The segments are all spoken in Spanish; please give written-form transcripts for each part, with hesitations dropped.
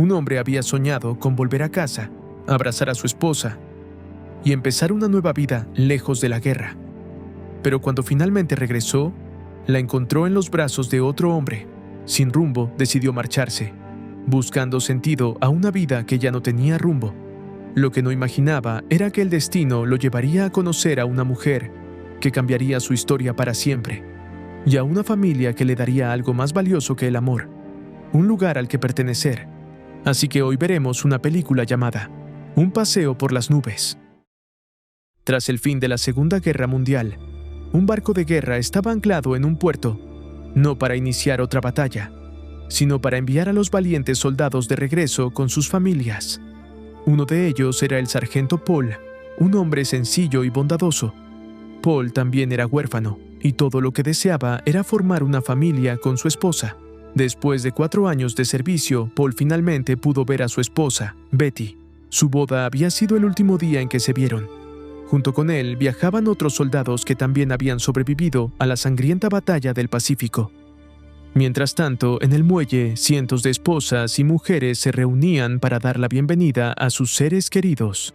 Un hombre había soñado con volver a casa, abrazar a su esposa y empezar una nueva vida lejos de la guerra. Pero cuando finalmente regresó, la encontró en los brazos de otro hombre. Sin rumbo, decidió marcharse, buscando sentido a una vida que ya no tenía rumbo. Lo que no imaginaba era que el destino lo llevaría a conocer a una mujer que cambiaría su historia para siempre, y a una familia que le daría algo más valioso que el amor, un lugar al que pertenecer. Así que hoy veremos una película llamada Un paseo por las nubes. Tras el fin de la Segunda Guerra Mundial, un barco de guerra estaba anclado en un puerto, no para iniciar otra batalla, sino para enviar a los valientes soldados de regreso con sus familias. Uno de ellos era el sargento Paul, un hombre sencillo y bondadoso. Paul también era huérfano, y todo lo que deseaba era formar una familia con su esposa. Después de 4 años de servicio, Paul finalmente pudo ver a su esposa, Betty. Su boda había sido el último día en que se vieron. Junto con él viajaban otros soldados que también habían sobrevivido a la sangrienta batalla del Pacífico. Mientras tanto, en el muelle, cientos de esposas y mujeres se reunían para dar la bienvenida a sus seres queridos.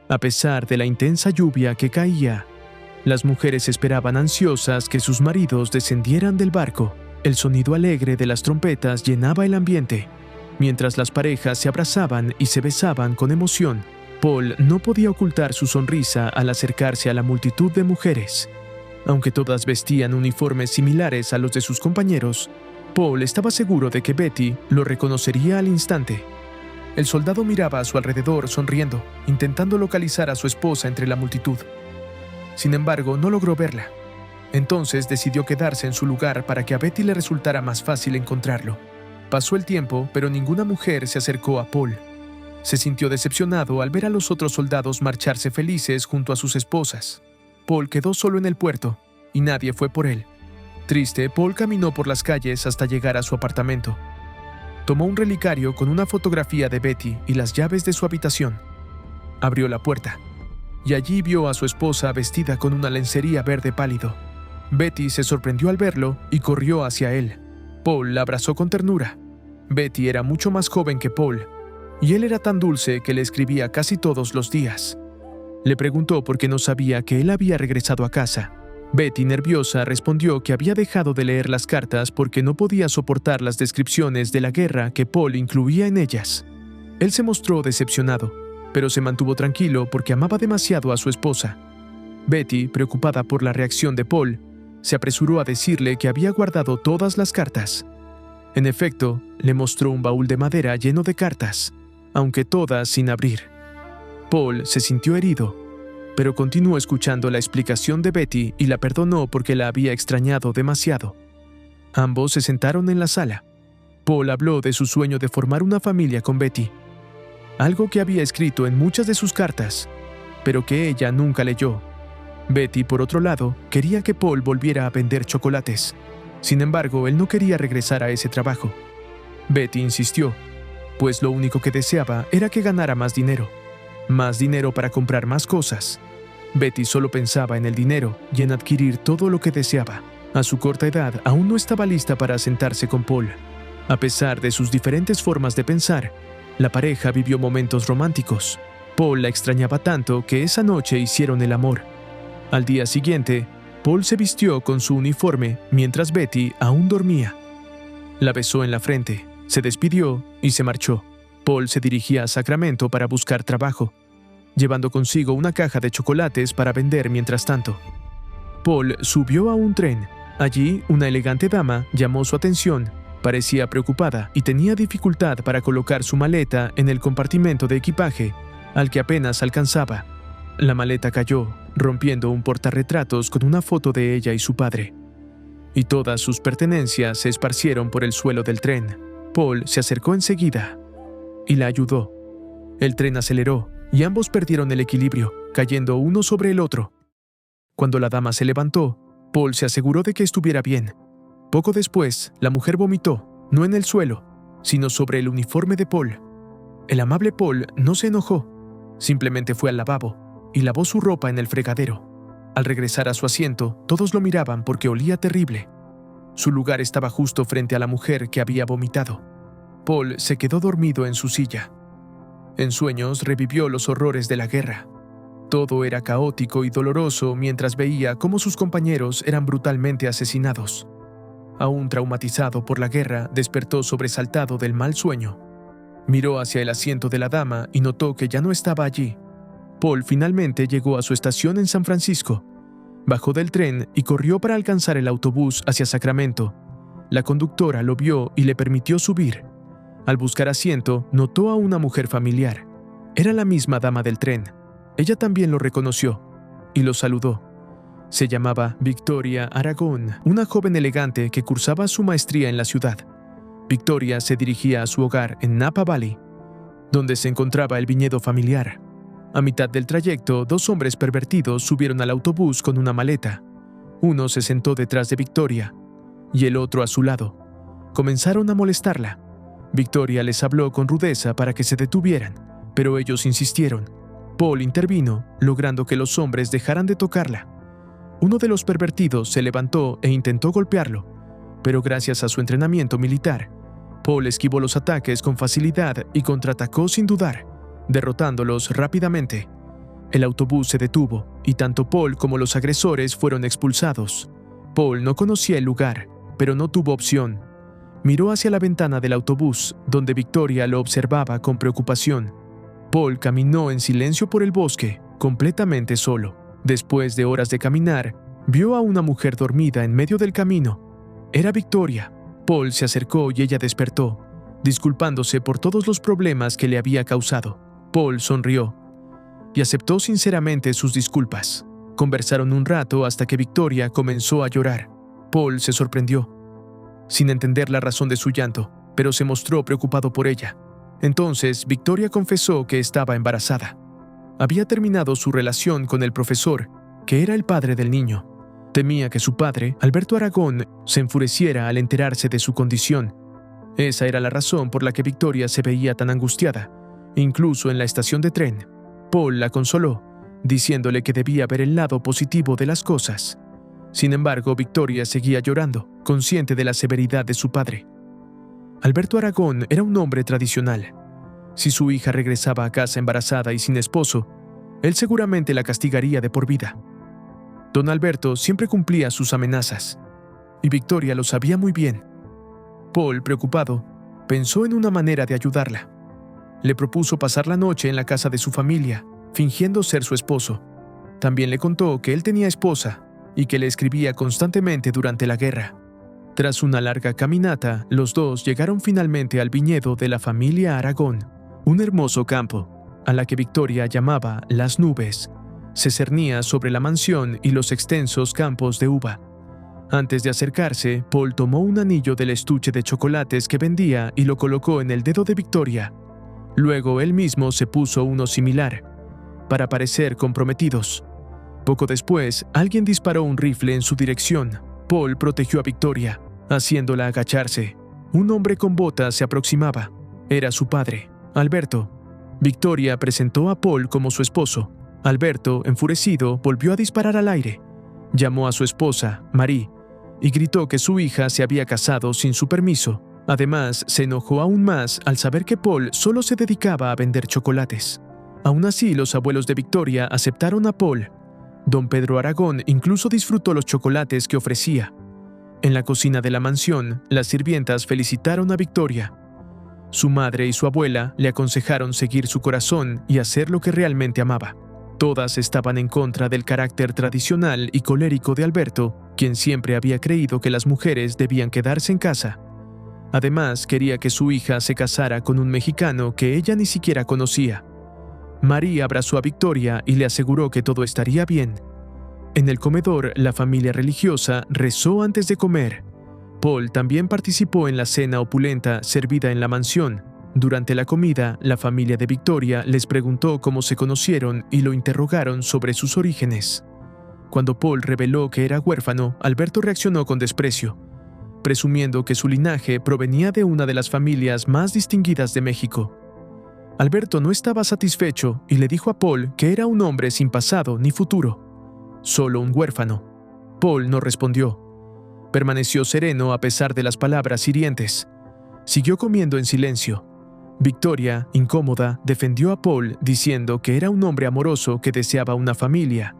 A pesar de la intensa lluvia que caía, las mujeres esperaban ansiosas que sus maridos descendieran del barco. El sonido alegre de las trompetas llenaba el ambiente. Mientras las parejas se abrazaban y se besaban con emoción, Paul no podía ocultar su sonrisa al acercarse a la multitud de mujeres. Aunque todas vestían uniformes similares a los de sus compañeros, Paul estaba seguro de que Betty lo reconocería al instante. El soldado miraba a su alrededor sonriendo, intentando localizar a su esposa entre la multitud. Sin embargo, no logró verla. Entonces decidió quedarse en su lugar para que a Betty le resultara más fácil encontrarlo. Pasó el tiempo, pero ninguna mujer se acercó a Paul. Se sintió decepcionado al ver a los otros soldados marcharse felices junto a sus esposas. Paul quedó solo en el puerto, y nadie fue por él. Triste, Paul caminó por las calles hasta llegar a su apartamento. Tomó un relicario con una fotografía de Betty y las llaves de su habitación. Abrió la puerta, y allí vio a su esposa vestida con una lencería verde pálido. Betty se sorprendió al verlo y corrió hacia él. Paul la abrazó con ternura. Betty era mucho más joven que Paul, y él era tan dulce que le escribía casi todos los días. Le preguntó por qué no sabía que él había regresado a casa. Betty, nerviosa, respondió que había dejado de leer las cartas porque no podía soportar las descripciones de la guerra que Paul incluía en ellas. Él se mostró decepcionado, pero se mantuvo tranquilo porque amaba demasiado a su esposa. Betty, preocupada por la reacción de Paul, se apresuró a decirle que había guardado todas las cartas. En efecto, le mostró un baúl de madera lleno de cartas, aunque todas sin abrir. Paul se sintió herido, pero continuó escuchando la explicación de Betty y la perdonó porque la había extrañado demasiado. Ambos se sentaron en la sala. Paul habló de su sueño de formar una familia con Betty, algo que había escrito en muchas de sus cartas, pero que ella nunca leyó. Betty, por otro lado, quería que Paul volviera a vender chocolates. Sin embargo, él no quería regresar a ese trabajo. Betty insistió, pues lo único que deseaba era que ganara más dinero para comprar más cosas. Betty solo pensaba en el dinero y en adquirir todo lo que deseaba. A su corta edad, aún no estaba lista para sentarse con Paul. A pesar de sus diferentes formas de pensar, la pareja vivió momentos románticos. Paul la extrañaba tanto que esa noche hicieron el amor. Al día siguiente, Paul se vistió con su uniforme mientras Betty aún dormía. La besó en la frente, se despidió y se marchó. Paul se dirigía a Sacramento para buscar trabajo, llevando consigo una caja de chocolates para vender mientras tanto. Paul subió a un tren. Allí, una elegante dama llamó su atención. Parecía preocupada y tenía dificultad para colocar su maleta en el compartimento de equipaje, al que apenas alcanzaba. La maleta cayó, rompiendo un portarretratos con una foto de ella y su padre. Y todas sus pertenencias se esparcieron por el suelo del tren. Paul se acercó enseguida y la ayudó. El tren aceleró y ambos perdieron el equilibrio, cayendo uno sobre el otro. Cuando la dama se levantó, Paul se aseguró de que estuviera bien. Poco después, la mujer vomitó, no en el suelo, sino sobre el uniforme de Paul. El amable Paul no se enojó, simplemente fue al lavabo y lavó su ropa en el fregadero. Al regresar a su asiento, todos lo miraban porque olía terrible. Su lugar estaba justo frente a la mujer que había vomitado. Paul se quedó dormido en su silla. En sueños revivió los horrores de la guerra. Todo era caótico y doloroso mientras veía cómo sus compañeros eran brutalmente asesinados. Aún traumatizado por la guerra, despertó sobresaltado del mal sueño. Miró hacia el asiento de la dama y notó que ya no estaba allí. Paul finalmente llegó a su estación en San Francisco. Bajó del tren y corrió para alcanzar el autobús hacia Sacramento. La conductora lo vio y le permitió subir. Al buscar asiento, notó a una mujer familiar. Era la misma dama del tren. Ella también lo reconoció y lo saludó. Se llamaba Victoria Aragón, una joven elegante que cursaba su maestría en la ciudad. Victoria se dirigía a su hogar en Napa Valley, donde se encontraba el viñedo familiar. A mitad del trayecto, dos hombres pervertidos subieron al autobús con una maleta. Uno se sentó detrás de Victoria y el otro a su lado. Comenzaron a molestarla. Victoria les habló con rudeza para que se detuvieran, pero ellos insistieron. Paul intervino, logrando que los hombres dejaran de tocarla. Uno de los pervertidos se levantó e intentó golpearlo, pero gracias a su entrenamiento militar, Paul esquivó los ataques con facilidad y contraatacó sin dudar, derrotándolos rápidamente. El autobús se detuvo y tanto Paul como los agresores fueron expulsados. Paul no conocía el lugar, pero no tuvo opción. Miró hacia la ventana del autobús, donde Victoria lo observaba con preocupación. Paul caminó en silencio por el bosque, completamente solo. Después de horas de caminar, vio a una mujer dormida en medio del camino. Era Victoria. Paul se acercó y ella despertó, disculpándose por todos los problemas que le había causado. Paul sonrió y aceptó sinceramente sus disculpas. Conversaron un rato hasta que Victoria comenzó a llorar. Paul se sorprendió, sin entender la razón de su llanto, pero se mostró preocupado por ella. Entonces, Victoria confesó que estaba embarazada. Había terminado su relación con el profesor, que era el padre del niño. Temía que su padre, Alberto Aragón, se enfureciera al enterarse de su condición. Esa era la razón por la que Victoria se veía tan angustiada, incluso en la estación de tren. Paul la consoló, diciéndole que debía ver el lado positivo de las cosas. Sin embargo, Victoria seguía llorando, consciente de la severidad de su padre. Alberto Aragón era un hombre tradicional. Si su hija regresaba a casa embarazada y sin esposo, él seguramente la castigaría de por vida. Don Alberto siempre cumplía sus amenazas, y Victoria lo sabía muy bien. Paul, preocupado, pensó en una manera de ayudarla. Le propuso pasar la noche en la casa de su familia, fingiendo ser su esposo. También le contó que él tenía esposa y que le escribía constantemente durante la guerra. Tras una larga caminata, los dos llegaron finalmente al viñedo de la familia Aragón, un hermoso campo, a la que Victoria llamaba Las Nubes. Se cernía sobre la mansión y los extensos campos de uva. Antes de acercarse, Paul tomó un anillo del estuche de chocolates que vendía y lo colocó en el dedo de Victoria. Luego él mismo se puso uno similar, para parecer comprometidos. Poco después, alguien disparó un rifle en su dirección. Paul protegió a Victoria, haciéndola agacharse. Un hombre con botas se aproximaba. Era su padre, Alberto. Victoria presentó a Paul como su esposo. Alberto, enfurecido, volvió a disparar al aire. Llamó a su esposa, Marie, y gritó que su hija se había casado sin su permiso. Además, se enojó aún más al saber que Paul solo se dedicaba a vender chocolates. Aún así, los abuelos de Victoria aceptaron a Paul. Don Pedro Aragón incluso disfrutó los chocolates que ofrecía. En la cocina de la mansión, las sirvientas felicitaron a Victoria. Su madre y su abuela le aconsejaron seguir su corazón y hacer lo que realmente amaba. Todas estaban en contra del carácter tradicional y colérico de Alberto, quien siempre había creído que las mujeres debían quedarse en casa. Además, quería que su hija se casara con un mexicano que ella ni siquiera conocía. María abrazó a Victoria y le aseguró que todo estaría bien. En el comedor, la familia religiosa rezó antes de comer. Paul también participó en la cena opulenta servida en la mansión. Durante la comida, la familia de Victoria les preguntó cómo se conocieron y lo interrogaron sobre sus orígenes. Cuando Paul reveló que era huérfano, Alberto reaccionó con desprecio, presumiendo que su linaje provenía de una de las familias más distinguidas de México. Alberto no estaba satisfecho y le dijo a Paul que era un hombre sin pasado ni futuro, solo un huérfano. Paul no respondió. Permaneció sereno a pesar de las palabras hirientes. Siguió comiendo en silencio. Victoria, incómoda, defendió a Paul diciendo que era un hombre amoroso que deseaba una familia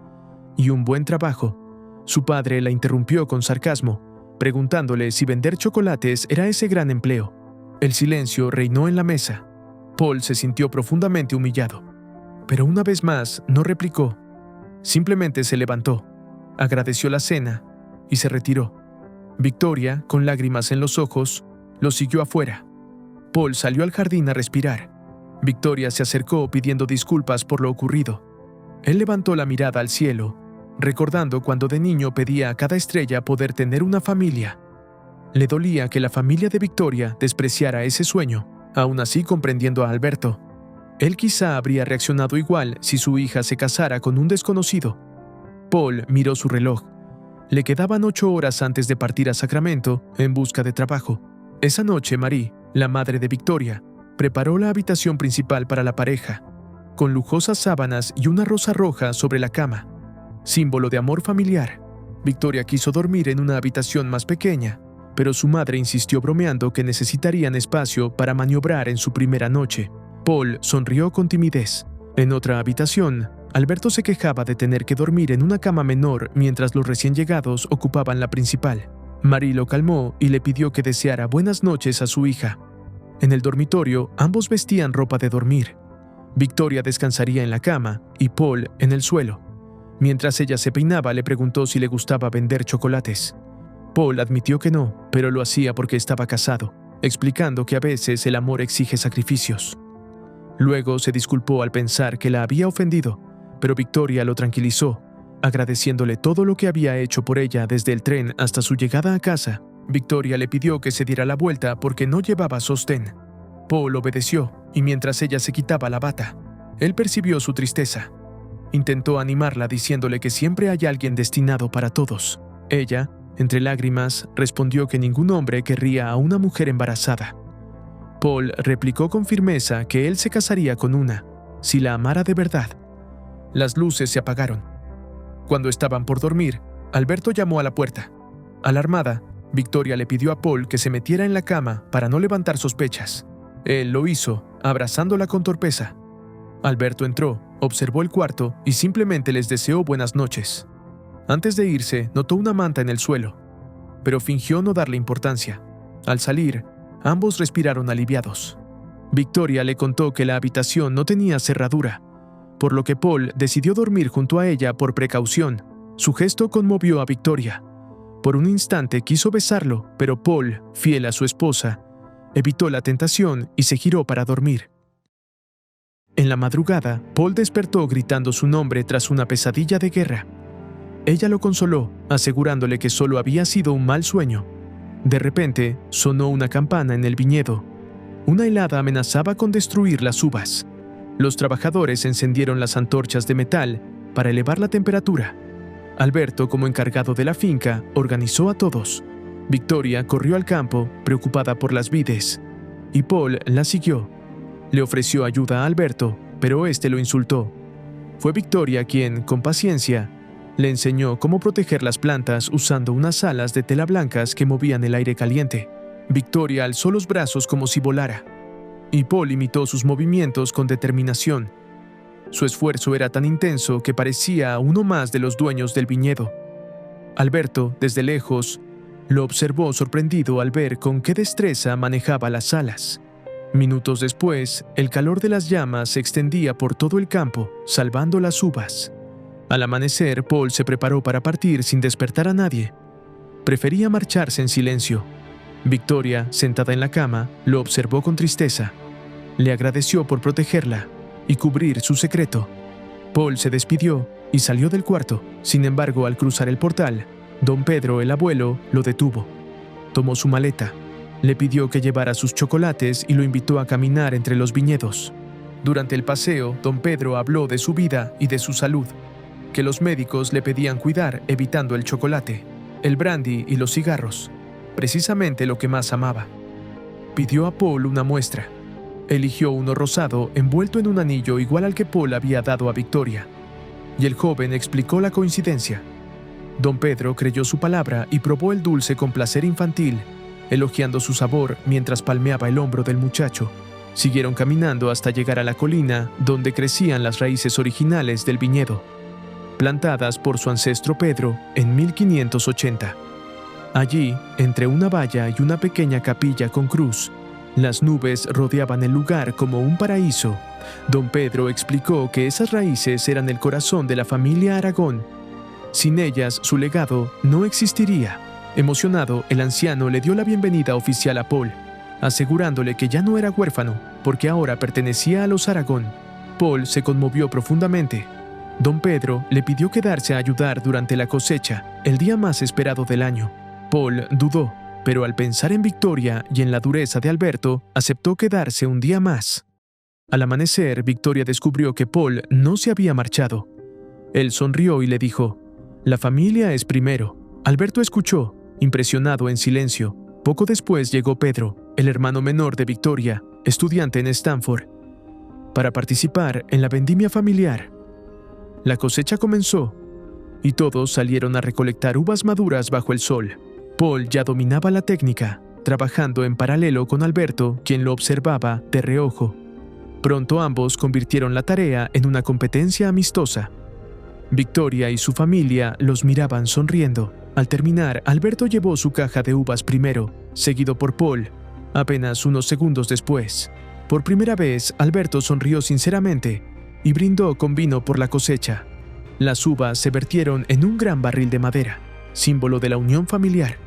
y un buen trabajo. Su padre la interrumpió con sarcasmo, preguntándole si vender chocolates era ese gran empleo. El silencio reinó en la mesa. Paul se sintió profundamente humillado, pero una vez más no replicó. Simplemente se levantó, agradeció la cena y se retiró. Victoria, con lágrimas en los ojos, lo siguió afuera. Paul salió al jardín a respirar. Victoria se acercó pidiendo disculpas por lo ocurrido. Él levantó la mirada al cielo, recordando cuando de niño pedía a cada estrella poder tener una familia. Le dolía que la familia de Victoria despreciara ese sueño, aún así comprendiendo a Alberto. Él quizá habría reaccionado igual si su hija se casara con un desconocido. Paul miró su reloj. Le quedaban 8 horas antes de partir a Sacramento en busca de trabajo. Esa noche, Marie, la madre de Victoria, preparó la habitación principal para la pareja, con lujosas sábanas y una rosa roja sobre la cama, símbolo de amor familiar. Victoria quiso dormir en una habitación más pequeña, pero su madre insistió bromeando que necesitarían espacio para maniobrar en su primera noche. Paul sonrió con timidez. En otra habitación, Alberto se quejaba de tener que dormir en una cama menor mientras los recién llegados ocupaban la principal. Marie lo calmó y le pidió que deseara buenas noches a su hija. En el dormitorio, ambos vestían ropa de dormir. Victoria descansaría en la cama y Paul en el suelo. Mientras ella se peinaba, le preguntó si le gustaba vender chocolates. Paul admitió que no, pero lo hacía porque estaba casado, explicando que a veces el amor exige sacrificios. Luego se disculpó al pensar que la había ofendido, pero Victoria lo tranquilizó, agradeciéndole todo lo que había hecho por ella desde el tren hasta su llegada a casa. Victoria le pidió que se diera la vuelta porque no llevaba sostén. Paul obedeció, y mientras ella se quitaba la bata, él percibió su tristeza. Intentó animarla diciéndole que siempre hay alguien destinado para todos. Ella, entre lágrimas, respondió que ningún hombre querría a una mujer embarazada. Paul replicó con firmeza que él se casaría con una, si la amara de verdad. Las luces se apagaron. Cuando estaban por dormir, Alberto llamó a la puerta. Alarmada, Victoria le pidió a Paul que se metiera en la cama para no levantar sospechas. Él lo hizo, abrazándola con torpeza. Alberto entró, observó el cuarto y simplemente les deseó buenas noches. Antes de irse, notó una manta en el suelo, pero fingió no darle importancia. Al salir, ambos respiraron aliviados. Victoria le contó que la habitación no tenía cerradura, por lo que Paul decidió dormir junto a ella por precaución. Su gesto conmovió a Victoria. Por un instante quiso besarlo, pero Paul, fiel a su esposa, evitó la tentación y se giró para dormir. En la madrugada, Paul despertó gritando su nombre tras una pesadilla de guerra. Ella lo consoló, asegurándole que solo había sido un mal sueño. De repente, sonó una campana en el viñedo. Una helada amenazaba con destruir las uvas. Los trabajadores encendieron las antorchas de metal para elevar la temperatura. Alberto, como encargado de la finca, organizó a todos. Victoria corrió al campo, preocupada por las vides, y Paul la siguió. Le ofreció ayuda a Alberto, pero este lo insultó. Fue Victoria quien, con paciencia, le enseñó cómo proteger las plantas usando unas alas de tela blancas que movían el aire caliente. Victoria alzó los brazos como si volara, y Paul imitó sus movimientos con determinación. Su esfuerzo era tan intenso que parecía uno más de los dueños del viñedo. Alberto, desde lejos, lo observó sorprendido al ver con qué destreza manejaba las alas. Minutos después, el calor de las llamas se extendía por todo el campo, salvando las uvas. Al amanecer, Paul se preparó para partir sin despertar a nadie. Prefería marcharse en silencio. Victoria, sentada en la cama, lo observó con tristeza. Le agradeció por protegerla y cubrir su secreto. Paul se despidió y salió del cuarto. Sin embargo, al cruzar el portal, don Pedro, el abuelo, lo detuvo. Tomó su maleta, le pidió que llevara sus chocolates y lo invitó a caminar entre los viñedos. Durante el paseo, don Pedro habló de su vida y de su salud, que los médicos le pedían cuidar evitando el chocolate, el brandy y los cigarros, precisamente lo que más amaba. Pidió a Paul una muestra. Eligió uno rosado envuelto en un anillo igual al que Paul había dado a Victoria, y el joven explicó la coincidencia. Don Pedro creyó su palabra y probó el dulce con placer infantil, elogiando su sabor mientras palmeaba el hombro del muchacho. Siguieron caminando hasta llegar a la colina donde crecían las raíces originales del viñedo, plantadas por su ancestro Pedro en 1580. Allí, entre una valla y una pequeña capilla con cruz, las nubes rodeaban el lugar como un paraíso. Don Pedro explicó que esas raíces eran el corazón de la familia Aragón. Sin ellas, su legado no existiría. Emocionado, el anciano le dio la bienvenida oficial a Paul, asegurándole que ya no era huérfano, porque ahora pertenecía a los Aragón. Paul se conmovió profundamente. Don Pedro le pidió quedarse a ayudar durante la cosecha, el día más esperado del año. Paul dudó, pero al pensar en Victoria y en la dureza de Alberto, aceptó quedarse un día más. Al amanecer, Victoria descubrió que Paul no se había marchado. Él sonrió y le dijo: «La familia es primero». Alberto escuchó, impresionado, en silencio. Poco después llegó Pedro, el hermano menor de Victoria, estudiante en Stanford, para participar en la vendimia familiar. La cosecha comenzó, y todos salieron a recolectar uvas maduras bajo el sol. Paul ya dominaba la técnica, trabajando en paralelo con Alberto, quien lo observaba de reojo. Pronto ambos convirtieron la tarea en una competencia amistosa. Victoria y su familia los miraban sonriendo. Al terminar, Alberto llevó su caja de uvas primero, seguido por Paul, apenas unos segundos después. Por primera vez, Alberto sonrió sinceramente y brindó con vino por la cosecha. Las uvas se vertieron en un gran barril de madera, símbolo de la unión familiar.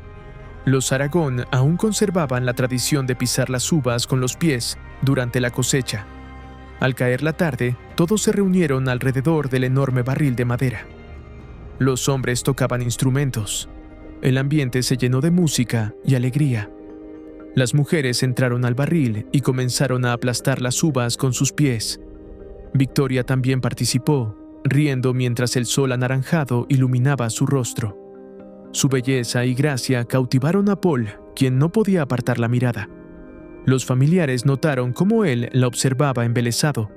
Los Aragón aún conservaban la tradición de pisar las uvas con los pies durante la cosecha. Al caer la tarde, todos se reunieron alrededor del enorme barril de madera. Los hombres tocaban instrumentos. El ambiente se llenó de música y alegría. Las mujeres entraron al barril y comenzaron a aplastar las uvas con sus pies. Victoria también participó, riendo mientras el sol anaranjado iluminaba su rostro. Su belleza y gracia cautivaron a Paul, quien no podía apartar la mirada. Los familiares notaron cómo él la observaba embelesado,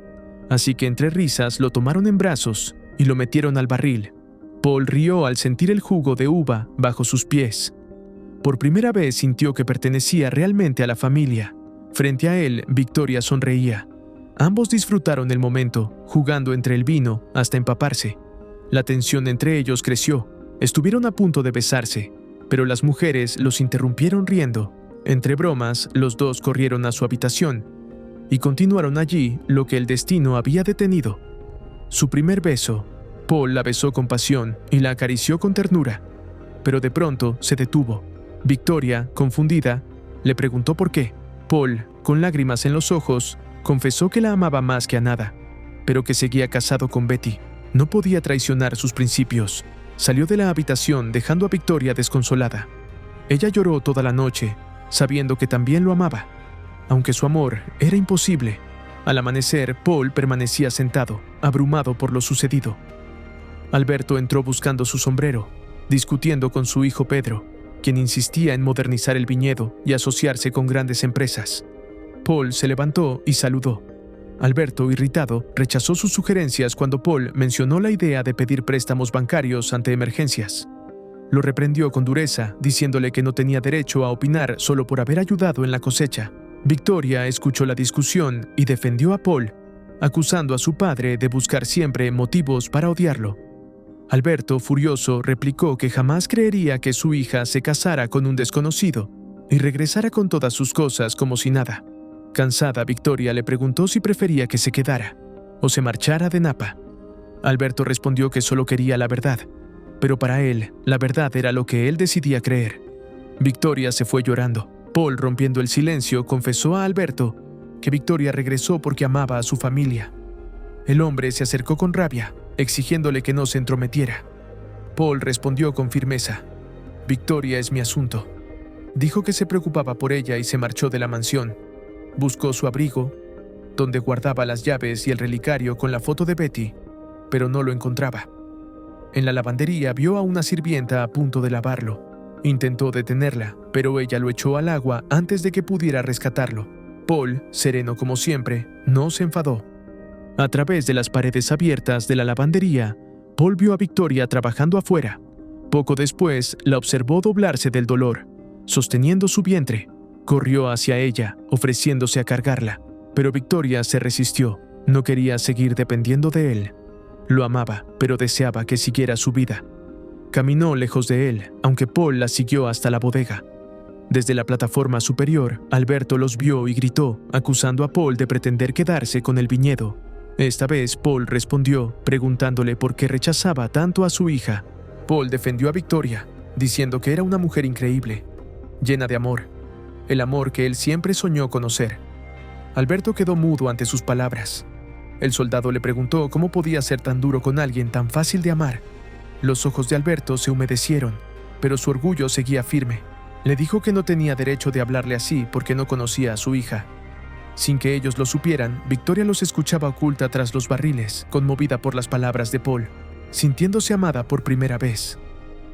así que entre risas lo tomaron en brazos y lo metieron al barril. Paul rió al sentir el jugo de uva bajo sus pies. Por primera vez sintió que pertenecía realmente a la familia. Frente a él, Victoria sonreía. Ambos disfrutaron el momento, jugando entre el vino hasta empaparse. La tensión entre ellos creció. Estuvieron a punto de besarse, pero las mujeres los interrumpieron riendo. Entre bromas, los dos corrieron a su habitación y continuaron allí lo que el destino había detenido. Su primer beso. Paul la besó con pasión y la acarició con ternura, pero de pronto se detuvo. Victoria, confundida, le preguntó por qué. Paul, con lágrimas en los ojos, confesó que la amaba más que a nada, pero que seguía casado con Betty. No podía traicionar sus principios. Salió de la habitación dejando a Victoria desconsolada. Ella lloró toda la noche, sabiendo que también lo amaba, aunque su amor era imposible. Al amanecer, Paul permanecía sentado, abrumado por lo sucedido. Alberto entró buscando su sombrero, discutiendo con su hijo Pedro, quien insistía en modernizar el viñedo y asociarse con grandes empresas. Paul se levantó y saludó. Alberto, irritado, rechazó sus sugerencias cuando Paul mencionó la idea de pedir préstamos bancarios ante emergencias. Lo reprendió con dureza, diciéndole que no tenía derecho a opinar solo por haber ayudado en la cosecha. Victoria escuchó la discusión y defendió a Paul, acusando a su padre de buscar siempre motivos para odiarlo. Alberto, furioso, replicó que jamás creería que su hija se casara con un desconocido y regresara con todas sus cosas como si nada. Cansada, Victoria le preguntó si prefería que se quedara o se marchara de Napa. Alberto respondió que solo quería la verdad, pero para él, la verdad era lo que él decidía creer. Victoria se fue llorando. Paul, rompiendo el silencio, confesó a Alberto que Victoria regresó porque amaba a su familia. El hombre se acercó con rabia, exigiéndole que no se entrometiera. Paul respondió con firmeza: «Victoria es mi asunto». Dijo que se preocupaba por ella y se marchó de la mansión. Buscó su abrigo, donde guardaba las llaves y el relicario con la foto de Betty, pero no lo encontraba. En la lavandería vio a una sirvienta a punto de lavarlo. Intentó detenerla, pero ella lo echó al agua antes de que pudiera rescatarlo. Paul, sereno como siempre, no se enfadó. A través de las paredes abiertas de la lavandería, Paul vio a Victoria trabajando afuera. Poco después, la observó doblarse del dolor. sosteniendo su vientre. Corrió hacia ella, ofreciéndose a cargarla, pero Victoria se resistió. No quería seguir dependiendo de él. Lo amaba, pero deseaba que siguiera su vida. Caminó lejos de él, aunque Paul la siguió hasta la bodega. Desde la plataforma superior, Alberto los vio y gritó, acusando a Paul de pretender quedarse con el viñedo. Esta vez Paul respondió, preguntándole por qué rechazaba tanto a su hija. Paul defendió a Victoria, diciendo que era una mujer increíble, llena de amor, el amor que él siempre soñó conocer. Alberto quedó mudo ante sus palabras. El soldado le preguntó cómo podía ser tan duro con alguien tan fácil de amar. Los ojos de Alberto se humedecieron, pero su orgullo seguía firme. Le dijo que no tenía derecho de hablarle así porque no conocía a su hija. Sin que ellos lo supieran, Victoria los escuchaba oculta tras los barriles, conmovida por las palabras de Paul, sintiéndose amada por primera vez.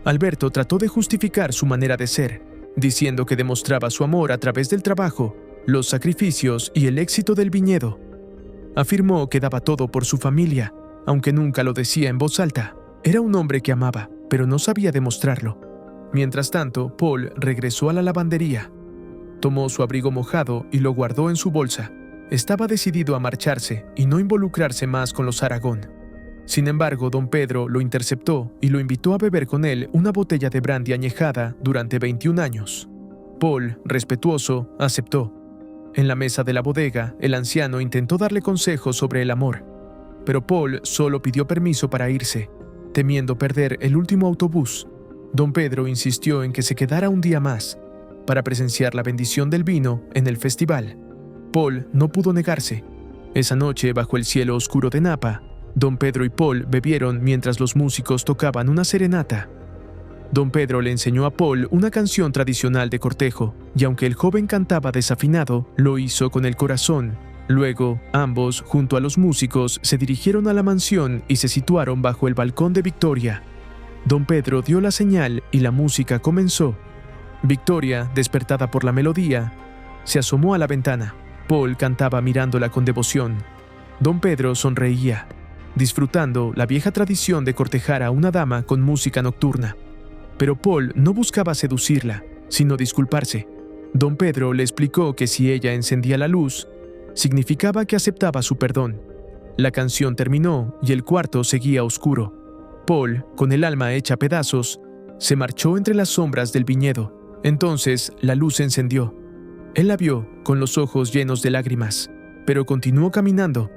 Alberto trató de justificar su manera de ser, diciendo que demostraba su amor a través del trabajo, los sacrificios y el éxito del viñedo. Afirmó que daba todo por su familia, aunque nunca lo decía en voz alta. Era un hombre que amaba, pero no sabía demostrarlo. Mientras tanto, Paul regresó a la lavandería. Tomó su abrigo mojado y lo guardó en su bolsa. Estaba decidido a marcharse y no involucrarse más con los Aragón. Sin embargo, don Pedro lo interceptó y lo invitó a beber con él una botella de brandy añejada durante 21 años. Paul, respetuoso, aceptó. En la mesa de la bodega, el anciano intentó darle consejos sobre el amor, pero Paul solo pidió permiso para irse, temiendo perder el último autobús. Don Pedro insistió en que se quedara un día más, para presenciar la bendición del vino en el festival. Paul no pudo negarse. Esa noche, bajo el cielo oscuro de Napa, don Pedro y Paul bebieron mientras los músicos tocaban una serenata. Don Pedro le enseñó a Paul una canción tradicional de cortejo, y aunque el joven cantaba desafinado, lo hizo con el corazón. Luego, ambos, junto a los músicos, se dirigieron a la mansión y se situaron bajo el balcón de Victoria. Don Pedro dio la señal y la música comenzó. Victoria, despertada por la melodía, se asomó a la ventana. Paul cantaba mirándola con devoción. Don Pedro sonreía, disfrutando la vieja tradición de cortejar a una dama con música nocturna. Pero Paul no buscaba seducirla, sino disculparse. Don Pedro le explicó que si ella encendía la luz, significaba que aceptaba su perdón. La canción terminó y el cuarto seguía oscuro. Paul, con el alma hecha pedazos, se marchó entre las sombras del viñedo. Entonces la luz se encendió. Él la vio, con los ojos llenos de lágrimas, pero continuó caminando.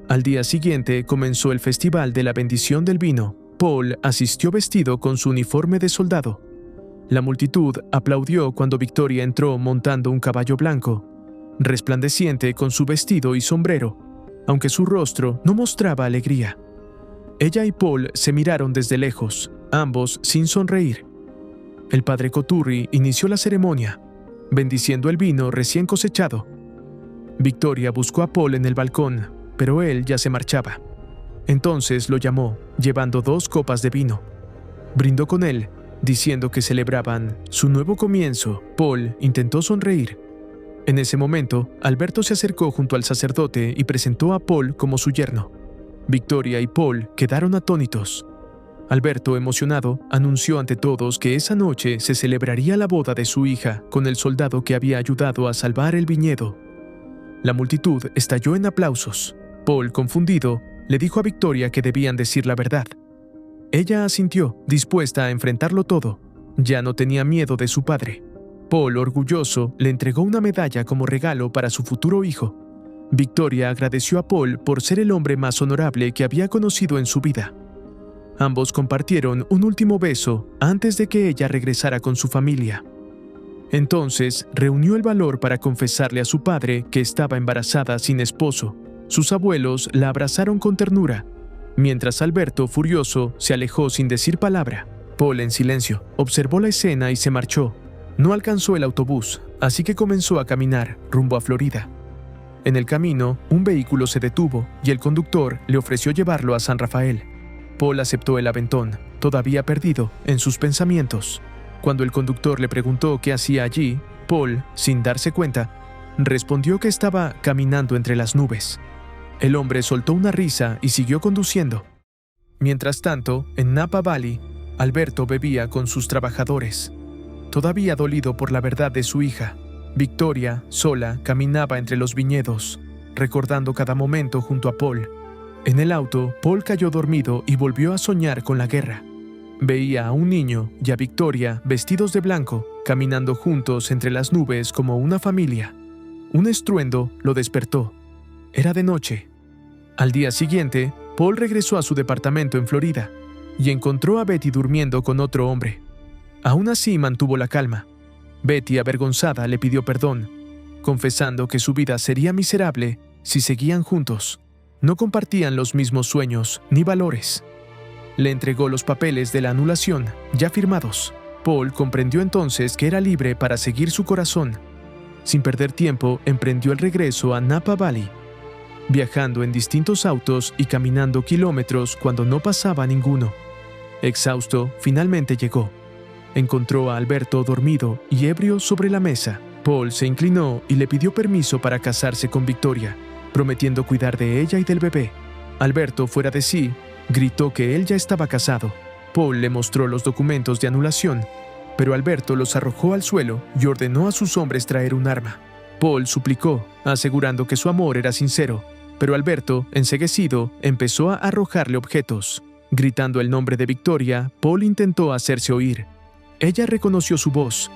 Al día siguiente comenzó el festival de la bendición del vino. Paul asistió vestido con su uniforme de soldado. La multitud aplaudió cuando Victoria entró montando un caballo blanco, resplandeciente con su vestido y sombrero, aunque su rostro no mostraba alegría. Ella y Paul se miraron desde lejos, ambos sin sonreír. El padre Coturri inició la ceremonia, bendiciendo el vino recién cosechado. Victoria buscó a Paul en el balcón, pero él ya se marchaba. Entonces lo llamó, llevando 2 copas de vino. Brindó con él, diciendo que celebraban su nuevo comienzo. Paul intentó sonreír. En ese momento, Alberto se acercó junto al sacerdote y presentó a Paul como su yerno. Victoria y Paul quedaron atónitos. Alberto, emocionado, anunció ante todos que esa noche se celebraría la boda de su hija con el soldado que había ayudado a salvar el viñedo. La multitud estalló en aplausos. Paul, confundido, le dijo a Victoria que debían decir la verdad. Ella asintió, dispuesta a enfrentarlo todo. Ya no tenía miedo de su padre. Paul, orgulloso, le entregó una medalla como regalo para su futuro hijo. Victoria agradeció a Paul por ser el hombre más honorable que había conocido en su vida. Ambos compartieron un último beso antes de que ella regresara con su familia. Entonces, reunió el valor para confesarle a su padre que estaba embarazada sin esposo. Sus abuelos la abrazaron con ternura, mientras Alberto, furioso, se alejó sin decir palabra. Paul, en silencio, observó la escena y se marchó. No alcanzó el autobús, así que comenzó a caminar rumbo a Florida. En el camino, un vehículo se detuvo y el conductor le ofreció llevarlo a San Rafael. Paul aceptó el aventón, todavía perdido en sus pensamientos. Cuando el conductor le preguntó qué hacía allí, Paul, sin darse cuenta, respondió que estaba caminando entre las nubes. El hombre soltó una risa y siguió conduciendo. Mientras tanto, en Napa Valley, Alberto bebía con sus trabajadores. todavía dolido por la verdad de su hija. Victoria, sola, caminaba entre los viñedos, recordando cada momento junto a Paul. En el auto, Paul cayó dormido y volvió a soñar con la guerra. Veía a un niño y a Victoria, vestidos de blanco, caminando juntos entre las nubes como una familia. Un estruendo lo despertó. Era de noche. Al día siguiente, Paul regresó a su departamento en Florida y encontró a Betty durmiendo con otro hombre. Aún así mantuvo la calma. Betty, avergonzada, le pidió perdón, confesando que su vida sería miserable si seguían juntos. No compartían los mismos sueños ni valores. Le entregó los papeles de la anulación, ya firmados. Paul comprendió entonces que era libre para seguir su corazón. Sin perder tiempo, emprendió el regreso a Napa Valley, viajando en distintos autos y caminando kilómetros cuando no pasaba ninguno. Exhausto, finalmente llegó. Encontró a Alberto dormido y ebrio sobre la mesa. Paul se inclinó y le pidió permiso para casarse con Victoria, prometiendo cuidar de ella y del bebé. Alberto, fuera de sí, gritó que él ya estaba casado. Paul le mostró los documentos de anulación, pero Alberto los arrojó al suelo y ordenó a sus hombres traer un arma. Paul suplicó, asegurando que su amor era sincero, pero Alberto, enceguecido, empezó a arrojarle objetos. Gritando el nombre de Victoria, Paul intentó hacerse oír. Ella reconoció su voz.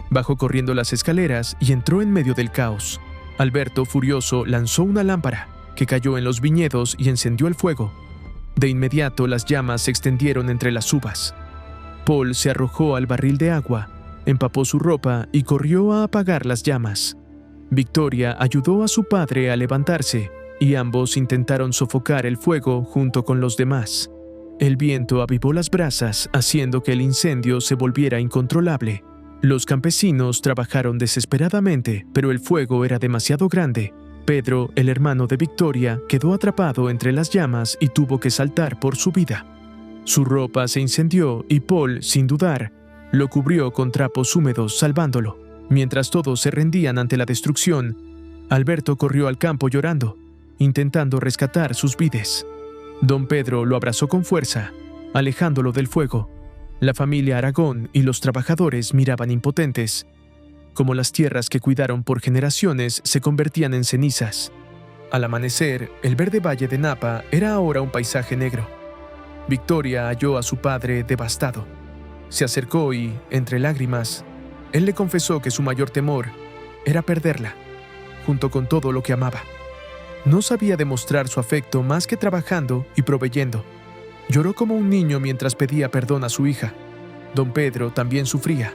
Bajó corriendo las escaleras y entró en medio del caos. Alberto, furioso, lanzó una lámpara, que cayó en los viñedos y encendió el fuego. De inmediato las llamas se extendieron entre las uvas. Paul se arrojó al barril de agua, empapó su ropa y corrió a apagar las llamas. Victoria ayudó a su padre a levantarse y ambos intentaron sofocar el fuego junto con los demás. El viento avivó las brasas, haciendo que el incendio se volviera incontrolable. Los campesinos trabajaron desesperadamente, pero el fuego era demasiado grande. Pedro, el hermano de Victoria, quedó atrapado entre las llamas y tuvo que saltar por su vida. Su ropa se incendió y Paul, sin dudar, lo cubrió con trapos húmedos, salvándolo. Mientras todos se rendían ante la destrucción, Alberto corrió al campo llorando, intentando rescatar sus vides. Don Pedro lo abrazó con fuerza, alejándolo del fuego. La familia Aragón y los trabajadores miraban impotentes, como las tierras que cuidaron por generaciones se convertían en cenizas. Al amanecer, el verde valle de Napa era ahora un paisaje negro. Victoria halló a su padre devastado. Se acercó y, entre lágrimas, él le confesó que su mayor temor era perderla, junto con todo lo que amaba. No sabía demostrar su afecto más que trabajando y proveyendo. Lloró como un niño mientras pedía perdón a su hija. Don Pedro también sufría.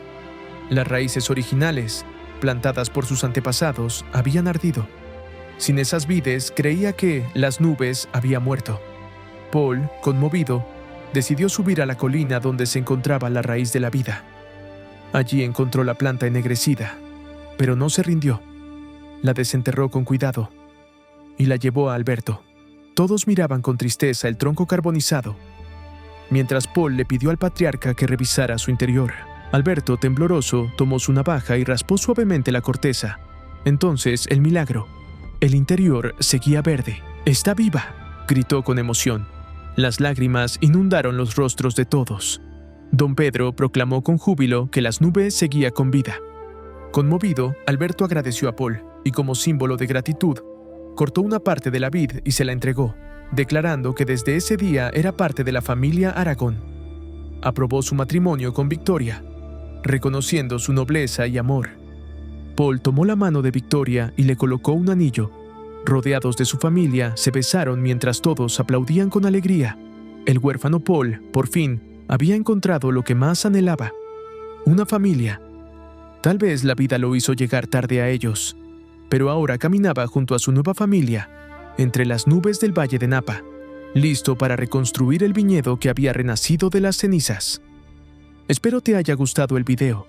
Las raíces originales, plantadas por sus antepasados, habían ardido. Sin esas vides, creía que las nubes había muerto. Paul, conmovido, decidió subir a la colina donde se encontraba la raíz de la vida. Allí encontró la planta ennegrecida, pero no se rindió. La desenterró con cuidado y la llevó a Alberto. Todos miraban con tristeza el tronco carbonizado, mientras Paul le pidió al patriarca que revisara su interior. Alberto, tembloroso, tomó su navaja y raspó suavemente la corteza. Entonces, el milagro. El interior seguía verde. «¡Está viva!», gritó con emoción. Las lágrimas inundaron los rostros de todos. Don Pedro proclamó con júbilo que las nubes seguían con vida. Conmovido, Alberto agradeció a Paul y, como símbolo de gratitud, cortó una parte de la vid y se la entregó, declarando que desde ese día era parte de la familia Aragón. Aprobó su matrimonio con Victoria, reconociendo su nobleza y amor. Paul tomó la mano de Victoria y le colocó un anillo. Rodeados de su familia, se besaron mientras todos aplaudían con alegría. El huérfano Paul, por fin, había encontrado lo que más anhelaba: una familia. Tal vez la vida lo hizo llegar tarde a ellos, pero ahora caminaba junto a su nueva familia, entre las nubes del Valle de Napa, listo para reconstruir el viñedo que había renacido de las cenizas. Espero te haya gustado el video.